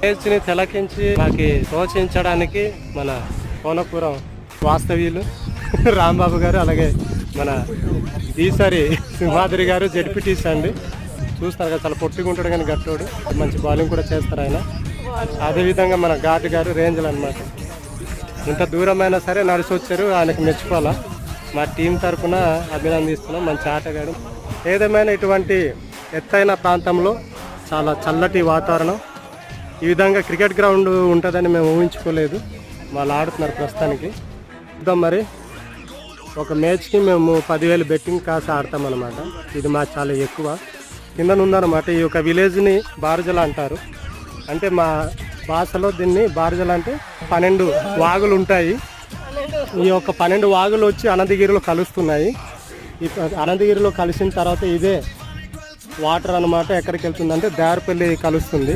ని తిలకించి మాకి ప్రోత్సహించడానికి మన కోనపురం వాస్తవ్యులు రాంబాబు గారు, అలాగే మన ఈసారి సింహాద్రి గారు జడ్పీటీసీ అండి. చూస్తారు కదా, చాలా పొట్టిగా ఉంటాడు కానీ గట్టోడు, మంచి బౌలింగ్ కూడా చేస్తారు ఆయన. అదేవిధంగా మన ఘాట్ గారు రేంజ్లు అనమాట. ఇంత దూరమైనా సరే నడిచి వచ్చారు, ఆయనకు మెచ్చుకోవాలా. మా టీం తరఫున అభినందిస్తున్నాం, మంచి ఆటగాడు. ఏదేమైనా ఇటువంటి ఎత్తైన ప్రాంతంలో చాలా చల్లటి వాతావరణం, ఈ విధంగా క్రికెట్ గ్రౌండ్ ఉంటుందని మేము ఊహించుకోలేదు. వాళ్ళు ఆడుతున్నారు ప్రస్తుతానికి. చూద్దాం మరి. ఒక మ్యాచ్కి మేము 10,000 బెట్టింగ్ కాసి ఆడతామన్నమాట. ఇది మాకు చాలా ఎక్కువ. కింద ఉందన్నమాట. ఈ యొక్క విలేజ్ని బార్జల అంటారు. అంటే మా భాషలో దీన్ని బార్జల అంటే 12 వాగులు ఉంటాయి. ఈ యొక్క 12 వాగులు వచ్చి అనంతగిరిలో కలుస్తున్నాయి. ఈ అనంతగిరిలో కలిసిన తర్వాత ఇదే వాటర్ అన్నమాట ఎక్కడికి వెళ్తుందంటే దేవరపల్లి కలుస్తుంది.